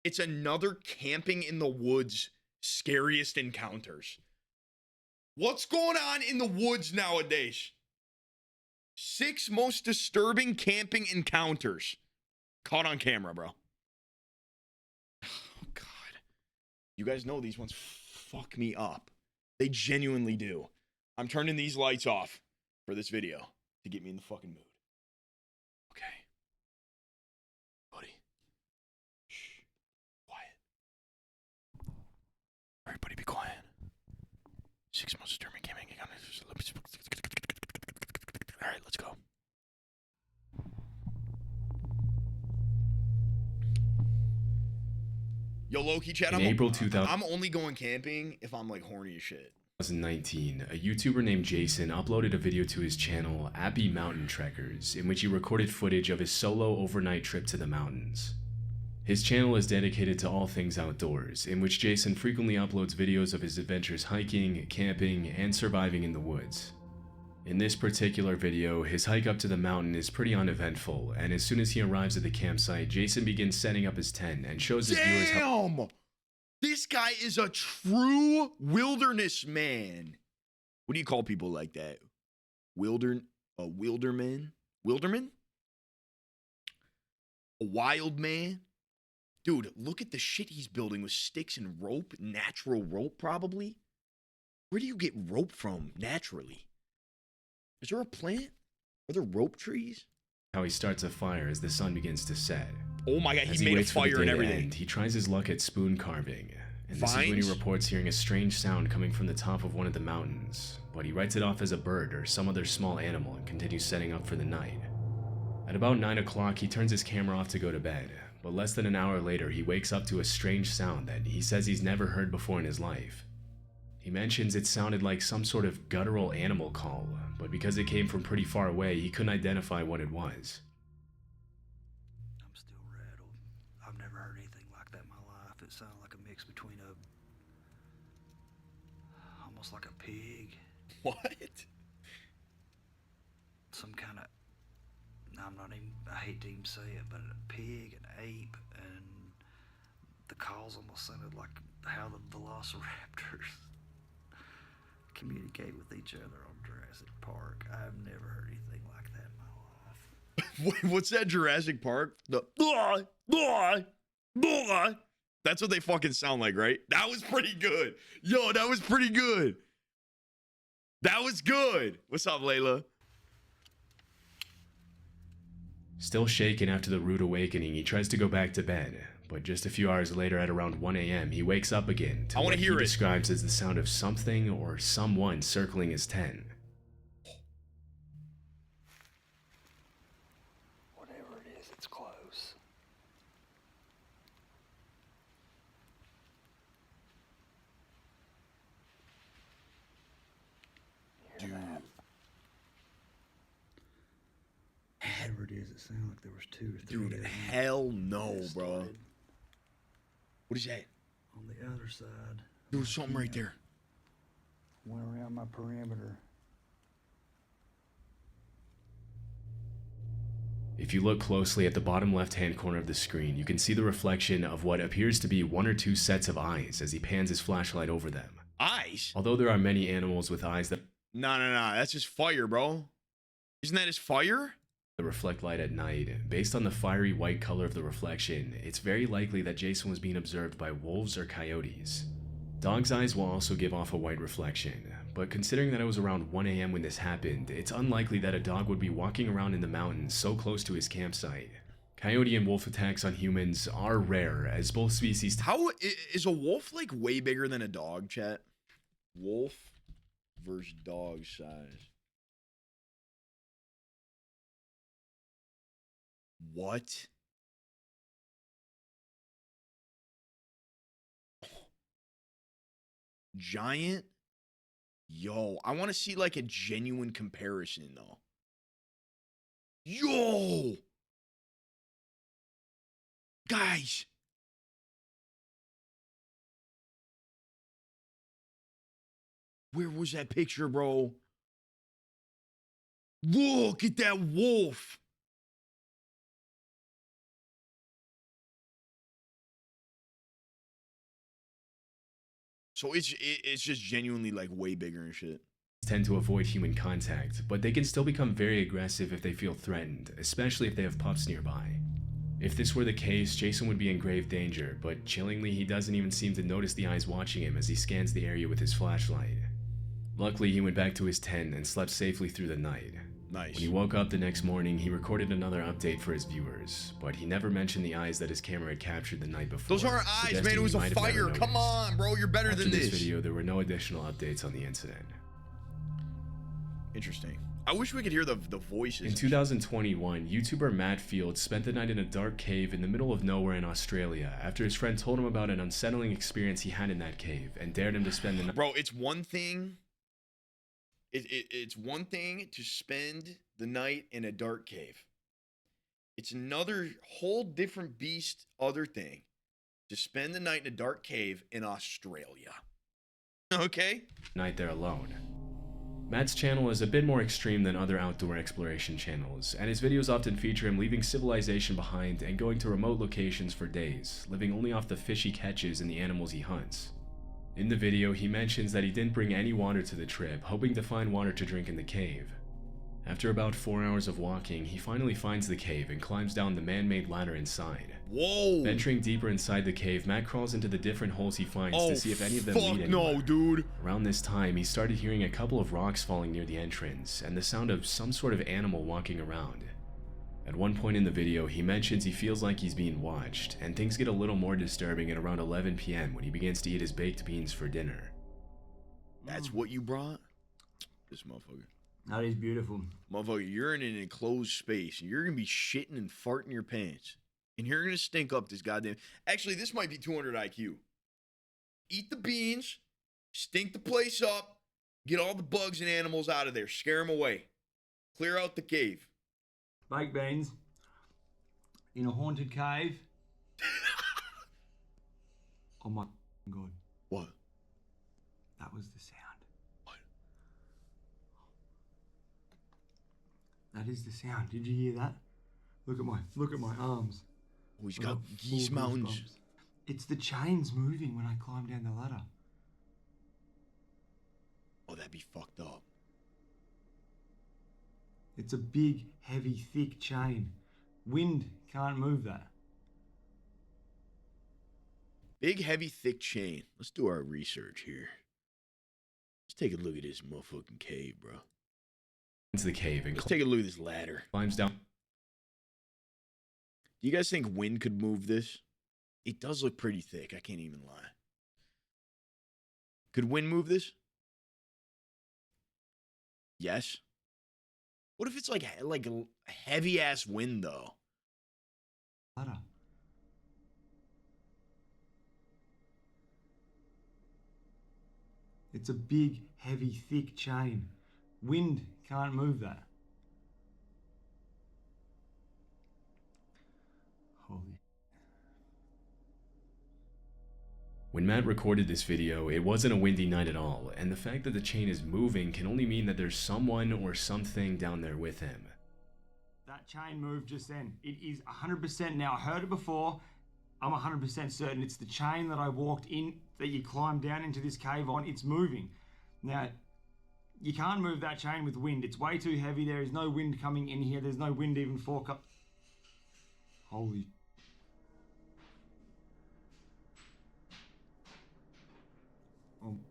It's another camping in the woods scariest encounters. What's going on in the woods nowadays? 6 most disturbing camping encounters. Caught on camera, bro. Oh, God. You guys know these ones fuck me up. They genuinely do. I'm turning these lights off for this video to get me in the fucking mood. Okay. Buddy. Shh. Quiet. Everybody be quiet. 6 most disturbing camping encounters. All right, let's go. Yo, Loki chat. In April 2000, I'm only going camping if I'm like horny as shit. 2019, a YouTuber named Jason uploaded a video to his channel, Abbey Mountain Trekkers, in which he recorded footage of his solo overnight trip to the mountains. His channel is dedicated to all things outdoors, in which Jason frequently uploads videos of his adventures hiking, camping, and surviving in the woods. In this particular video, his hike up to the mountain is pretty uneventful, and as soon as he arrives at the campsite, Jason begins setting up his tent and shows his viewers how— Damn! This guy is a true wilderness man. What do you call people like that? Wilderman? Wilderman? A wild man? Dude, look at the shit he's building with sticks and rope. Natural rope, probably. Where do you get rope from naturally? Is there a plant? Are there rope trees? how he starts a fire as the sun begins to set. Oh my God, As he made a waits for the fire day and to everything. end, he tries his luck at spoon carving, and this is when Vines? he reports hearing a strange sound coming from the top of one of the mountains, but he writes it off as a bird or some other small animal and continues setting up for the night. At about 9 o'clock, he turns his camera off to go to bed, but less than an hour later, he wakes up to a strange sound that he says he's never heard before in his life. He mentions it sounded like some sort of guttural animal call, but because it came from pretty far away, he couldn't identify what it was. I'm still rattled. I've never heard anything like that in my life. It sounded like a mix between almost like a pig, What? some kind of, I hate to even say it, but a pig, an ape, and the calls almost sounded like how the velociraptors communicate with each other on Jurassic Park. I've never heard anything like that in my life. What's that Jurassic Park? The That's what they fucking sound like, right? That was pretty good. Yo, that was pretty good. That was good. What's up, Layla? Still shaken after the rude awakening, he tries to go back to bed, but just a few hours later at around 1 a.m., he wakes up again to I wanna what he hear it. describes as the sound of something or someone circling his tent. Whatever it is, it's close. Dude. Whatever it is, it sounded like there was 2 or 3 Dude, of them. hell no, It bro. started What is that? on the other side. There was something right there. Went around my perimeter. If you look closely at the bottom left-hand corner of the screen, you can see the reflection of what appears to be 1 or 2 sets of eyes as he pans his flashlight over them. Eyes? Although there are many animals with eyes that No. That's just fire, bro. Isn't that his fire? reflect light at night, based on the fiery white color of the reflection, it's very likely that Jason was being observed by wolves or coyotes. Dog's eyes will also give off a white reflection, but considering that it was around 1 a.m. when this happened, it's unlikely that a dog would be walking around in the mountains so close to his campsite. Coyote and wolf attacks on humans are rare, as both species— How is a wolf like way bigger than a dog, chat? Wolf versus dog size. What? Giant? Yo, I want to see like a genuine comparison though. Yo! Guys! Where was that picture, bro? Look at that wolf. So it's just genuinely like way bigger and shit. Tend to avoid human contact, but they can still become very aggressive if they feel threatened, especially if they have pups nearby. If this were the case, Jason would be in grave danger, but chillingly, he doesn't even seem to notice the eyes watching him as he scans the area with his flashlight. Luckily, he went back to his tent and slept safely through the night. Nice. When he woke up the next morning, he recorded another update for his viewers, but he never mentioned the eyes that his camera had captured the night before. Those aren't eyes, man. suggesting It was he a might have never fire. Come noticed. on, bro. You're better After than this this. video, there were no additional updates on the incident. Interesting. I wish we could hear the voices. In 2021, YouTuber Matt Field spent the night in a dark cave in the middle of nowhere in Australia after his friend told him about an unsettling experience he had in that cave and dared him to spend the night. Bro, it's one thing. It's one thing to spend the night in a dark cave. It's another whole different beast, other thing, to spend the night in a dark cave in Australia. Okay? Night there alone. Matt's channel is a bit more extreme than other outdoor exploration channels, and his videos often feature him leaving civilization behind and going to remote locations for days, living only off the fish he catches and the animals he hunts. In the video, he mentions that he didn't bring any water to the trip, hoping to find water to drink in the cave. After about 4 hours of walking, he finally finds the cave and climbs down the man-made ladder inside. Whoa! Venturing deeper inside the cave, Matt crawls into the different holes he finds to see if any of them lead anywhere. No, dude. Around this time, he started hearing a couple of rocks falling near the entrance, and the sound of some sort of animal walking around. At one point in the video, he mentions he feels like he's being watched, and things get a little more disturbing at around 11 p.m. when he begins to eat his baked beans for dinner. That's what you brought? This motherfucker. That is beautiful. Motherfucker, you're in an enclosed space. You're going to be shitting and farting your pants. And you're going to stink up this goddamn... Actually, this might be 200 IQ. Eat the beans, stink the place up, get all the bugs and animals out of there, scare them away. Clear out the cave. Baked beans in a haunted cave. Oh my God. What? That was the sound. What? That is the sound. Did you hear that? Look at my arms. Oh, he's I got geese full mountains. goosebumps. It's the chains moving when I climb down the ladder. Oh, that'd be fucked up. It's a big, heavy, thick chain. Wind can't move that. Big, heavy, thick chain. Let's do our research here. Let's take a look at this motherfucking cave, bro. Into the cave and Let's take a look at this ladder. climbs down. Do you guys think wind could move this? It does look pretty thick. I can't even lie. Could wind move this? Yes. What if it's like a heavy ass wind though? Ladder. It's a big, heavy, thick chain. Wind can't move that. Holy. When Matt recorded this video, it wasn't a windy night at all, and the fact that the chain is moving can only mean that there's someone or something down there with him. That chain moved just then. It is 100% now. I heard it before. I'm 100% certain it's the chain that I walked in, that you climbed down into this cave on. It's moving. Now, you can't move that chain with wind. It's way too heavy. There is no wind coming in here. There's no wind even forecast. Holy.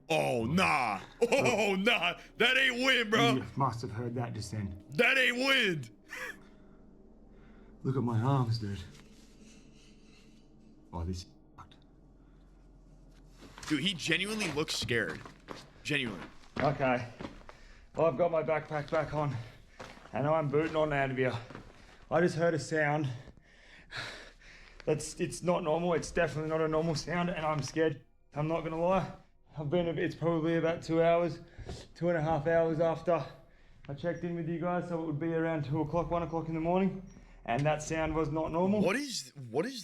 Oh nah. Oh nah. That ain't wind, bro. You must have heard that just then. That ain't wind. Look at my arms, dude. Oh, this is fucked. Dude, he genuinely looks scared. Genuinely. Okay. Well, I've got my backpack back on, and I'm booting on out of here. I just heard a sound. It's not normal. It's definitely not a normal sound, and I'm scared. I'm not gonna lie. It's probably about 2 hours, 2.5 hours after I checked in with you guys, so it would be around 2 o'clock, 1 o'clock in the morning, and that sound was not normal. What is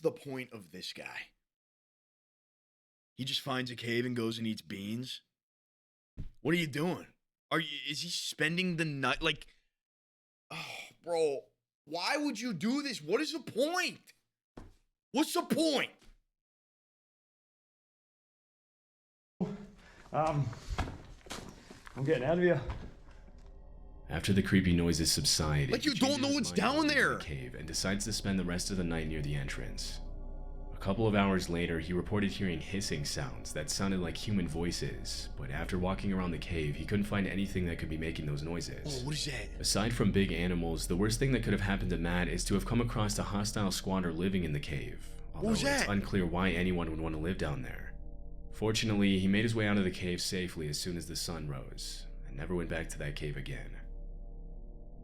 the point of this guy? He just finds a cave and goes and eats beans? What are you doing? Is he spending the night like, oh, bro, why would you do this? What is the point? What's the point? I'm getting out of here. After the creepy noises subside, Like he you don't changes know his what's mind down to leave there. the cave and decides to spend the rest of the night near the entrance. A couple of hours later, he reported hearing hissing sounds that sounded like human voices, but after walking around the cave, he couldn't find anything that could be making those noises. Oh, what is that? Aside from big animals, the worst thing that could have happened to Matt is to have come across a hostile squatter living in the cave, although was it's that? unclear why anyone would want to live down there. Fortunately, he made his way out of the cave safely as soon as the sun rose, and never went back to that cave again.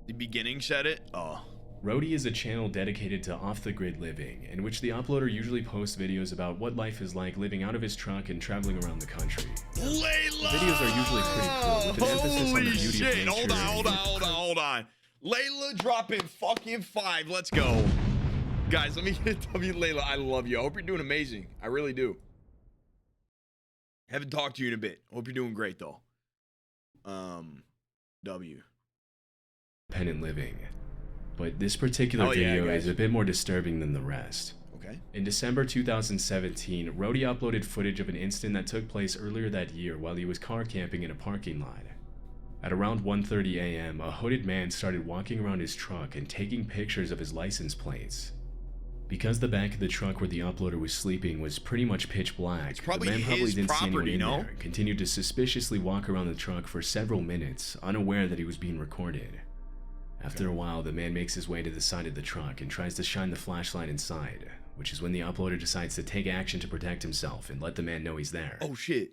The beginning said it? Oh. Roadie is a channel dedicated to off-the-grid living, in which the uploader usually posts videos about what life is like living out of his truck and traveling around the country. Layla! The videos are usually pretty cool, with an emphasis on the Holy beauty of shit! nature. Hold on. Layla dropping fucking 5. Let's go. Guys, let me tell you, Layla, I love you. I hope you're doing amazing. I really do. Haven't talked to you in a bit. Hope you're doing great, though. W. Independent living. But this particular video is a bit more disturbing than the rest. Okay. In December 2017, Roadie uploaded footage of an incident that took place earlier that year while he was car camping in a parking lot. At around 1:30 a.m., a hooded man started walking around his truck and taking pictures of his license plates. Because the back of the truck where the uploader was sleeping was pretty much pitch black, the man probably didn't see anyone in there and continued to suspiciously walk around the truck for several minutes, unaware that he was being recorded. After a while, the man makes his way to the side of the truck and tries to shine the flashlight inside, which is when the uploader decides to take action to protect himself and let the man know he's there. Oh, shit.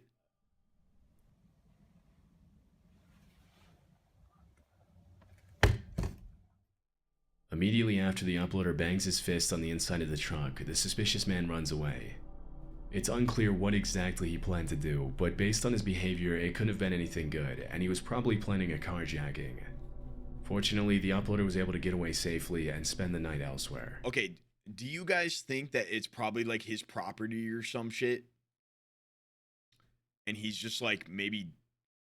Immediately after the uploader bangs his fist on the inside of the truck, the suspicious man runs away. It's unclear what exactly he planned to do, but based on his behavior, it couldn't have been anything good, and he was probably planning a carjacking. Fortunately, the uploader was able to get away safely and spend the night elsewhere. Okay, do you guys think that it's probably like his property or some shit? And he's just like maybe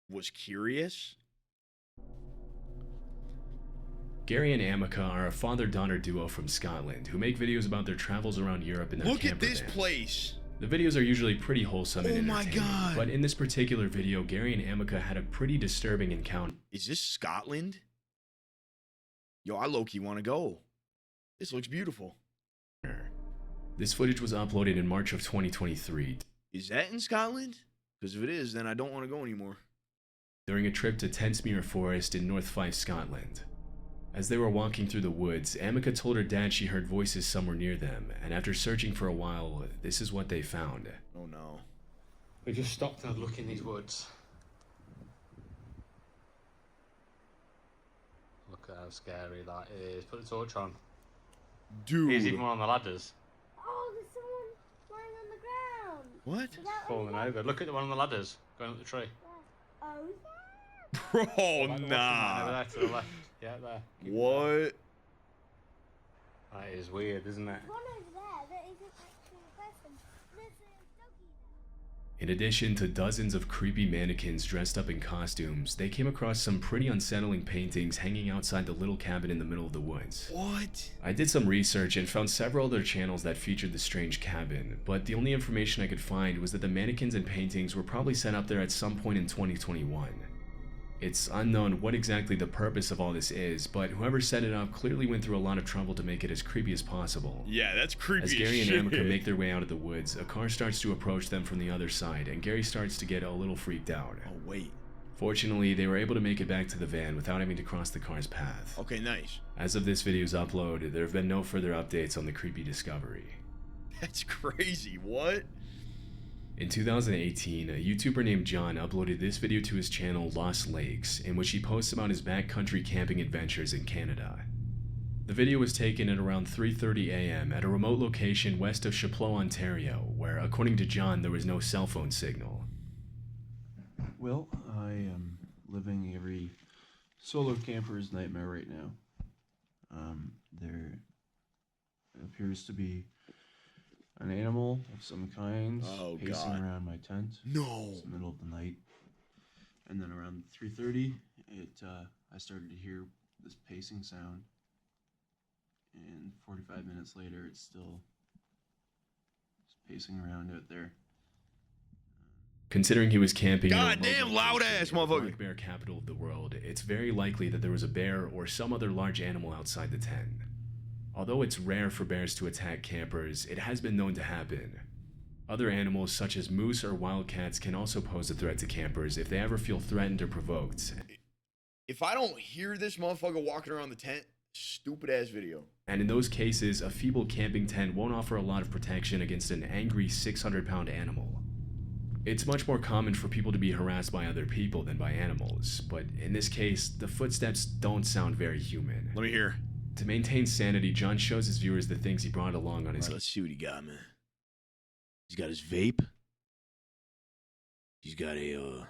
was curious? Gary and Amica are a father-daughter duo from Scotland who make videos about their travels around Europe in their camper Look at this van. place. The videos are usually pretty wholesome and Oh my entertaining, God. but in this particular video, Gary and Amica had a pretty disturbing encounter. Is this Scotland? Yo, I low-key want to go. This looks beautiful. This footage was uploaded in March of 2023. Is that in Scotland? Because if it is, then I don't want to go anymore. During a trip to Tensmere Forest in North Fife, Scotland. As they were walking through the woods, Amica told her dad she heard voices somewhere near them, and after searching for a while, this is what they found. Oh no. We just stopped to have a look in these woods. Look at how scary that is. Put the torch on. Dude. Here's even one on the ladders. Oh, there's someone lying on the ground. What? Is that Falling over. Look at the one on the ladders. Going up the tree. Oh, yeah. Bro, Like the watching man over nah. there to the left. Yeah, there. What? That is weird, isn't it? One over there that isn't actually a person. There's a doggy there. In addition to dozens of creepy mannequins dressed up in costumes, they came across some pretty unsettling paintings hanging outside the little cabin in the middle of the woods. What? I did some research and found several other channels that featured the strange cabin, but the only information I could find was that the mannequins and paintings were probably set up there at some point in 2021. It's unknown what exactly the purpose of all this is, but whoever set it up clearly went through a lot of trouble to make it as creepy as possible. Yeah, that's creepy As as Gary and shit. Amica make their way out of the woods, a car starts to approach them from the other side, and Gary starts to get a little freaked out. Oh, wait. Fortunately, they were able to make it back to the van without having to cross the car's path. Okay, nice. As of this video's upload, there have been no further updates on the creepy discovery. That's crazy. What? In 2018, a YouTuber named John uploaded this video to his channel Lost Lakes, in which he posts about his backcountry camping adventures in Canada. The video was taken at around 3:30 a.m. at a remote location west of Chapleau, Ontario, where, according to John, there was no cell phone signal. Well, I am living every solo camper's nightmare right now. There appears to be an animal of some kind pacing God. around my tent. No. It's the middle of the night. And then around 3:30, I started to hear this pacing sound. And 45 minutes later, it's still pacing around out there. Considering he was camping in a Goddamn remote loud location ass in the motherfucker. black bear capital of the world, it's very likely that there was a bear or some other large animal outside the tent. Although it's rare for bears to attack campers, it has been known to happen. Other animals such as moose or wildcats can also pose a threat to campers if they ever feel threatened or provoked. If I don't hear this motherfucker walking around the tent, stupid ass video. And in those cases, a feeble camping tent won't offer a lot of protection against an angry 600-pound animal. It's much more common for people to be harassed by other people than by animals, but in this case, the footsteps don't sound very human. Let me hear. To maintain sanity, John shows his viewers the things he brought along on his... All right, let's see what he got, man. He's got his vape. He's got a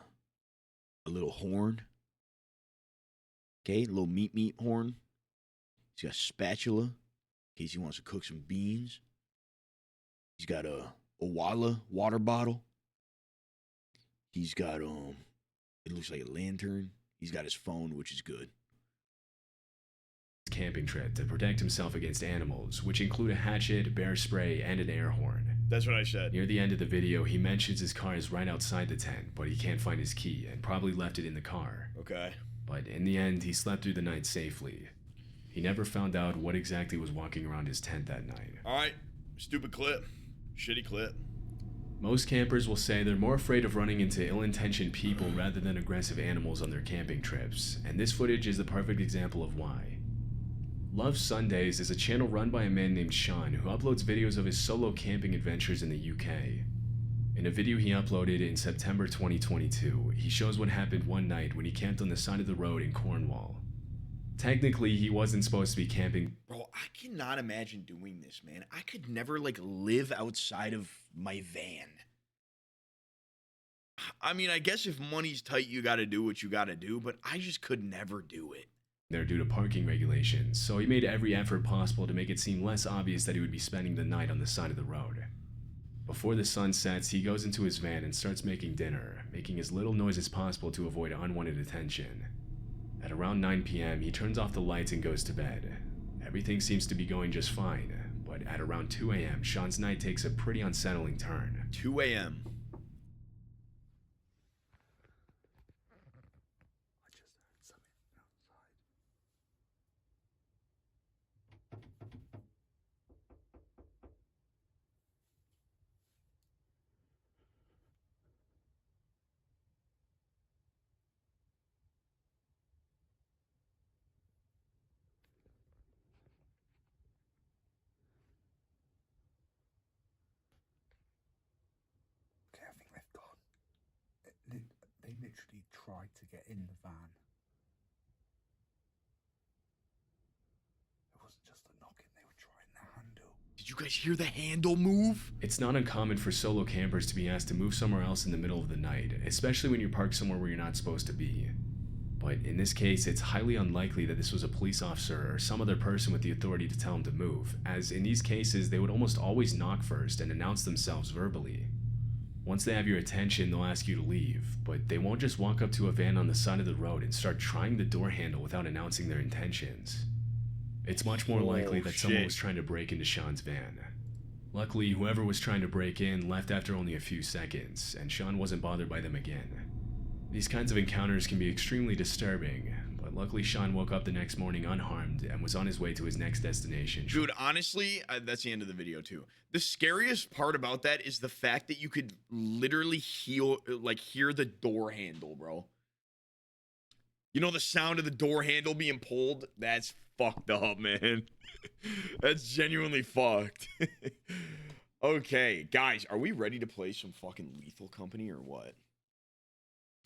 little horn. Okay, a little meat horn. He's got a spatula in case he wants to cook some beans. He's got a Owala water bottle. He's got it looks like a lantern. He's got his phone, which is good. Camping trip to protect himself against animals, which include a hatchet, bear spray, and an air horn. That's what I said. Near the end of the video, he mentions his car is right outside the tent, but he can't find his key and probably left it in the car. Okay. But in the end, he slept through the night safely. He never found out what exactly was walking around his tent that night. All right. Stupid clip. Shitty clip. Most campers will say they're more afraid of running into ill-intentioned people rather than aggressive animals on their camping trips, and this footage is the perfect example of why. Love Sundays is a channel run by a man named Sean who uploads videos of his solo camping adventures in the UK. In a video he uploaded in September 2022, he shows what happened one night when he camped on the side of the road in Cornwall. Technically, he wasn't supposed to be camping. Bro, I cannot imagine doing this, man. I could never, live outside of my van. I mean, I guess if money's tight, you gotta do what you gotta do, but I just could never do it. There due to parking regulations, so he made every effort possible to make it seem less obvious that he would be spending the night on the side of the road. Before the sun sets, he goes into his van and starts making dinner, making as little noise as possible to avoid unwanted attention. At around 9 p.m., he turns off the lights and goes to bed. Everything seems to be going just fine, but at around 2 a.m., Sean's night takes a pretty unsettling turn. 2 a.m. Okay, I think they've gone. They literally tried to get in the van. It wasn't just the knocking, they were trying the handle. Did you guys hear the handle move? It's not uncommon for solo campers to be asked to move somewhere else in the middle of the night, especially when you're parked somewhere where you're not supposed to be. But in this case, it's highly unlikely that this was a police officer or some other person with the authority to tell him to move, as in these cases, they would almost always knock first and announce themselves verbally. Once they have your attention, they'll ask you to leave, but they won't just walk up to a van on the side of the road and start trying the door handle without announcing their intentions. It's much more likely that someone was trying to break into Sean's van. Luckily, whoever was trying to break in left after only a few seconds, and Sean wasn't bothered by them again. These kinds of encounters can be extremely disturbing, but luckily Sean woke up the next morning unharmed and was on his way to his next destination. Dude, honestly, that's the end of the video too. The scariest part about that is the fact that you could literally hear the door handle, bro. You know the sound of the door handle being pulled? That's fucked up, man. That's genuinely fucked. Okay, guys, are we ready to play some fucking Lethal Company or what?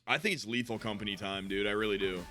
I think it's Lethal Company time, dude. I really do.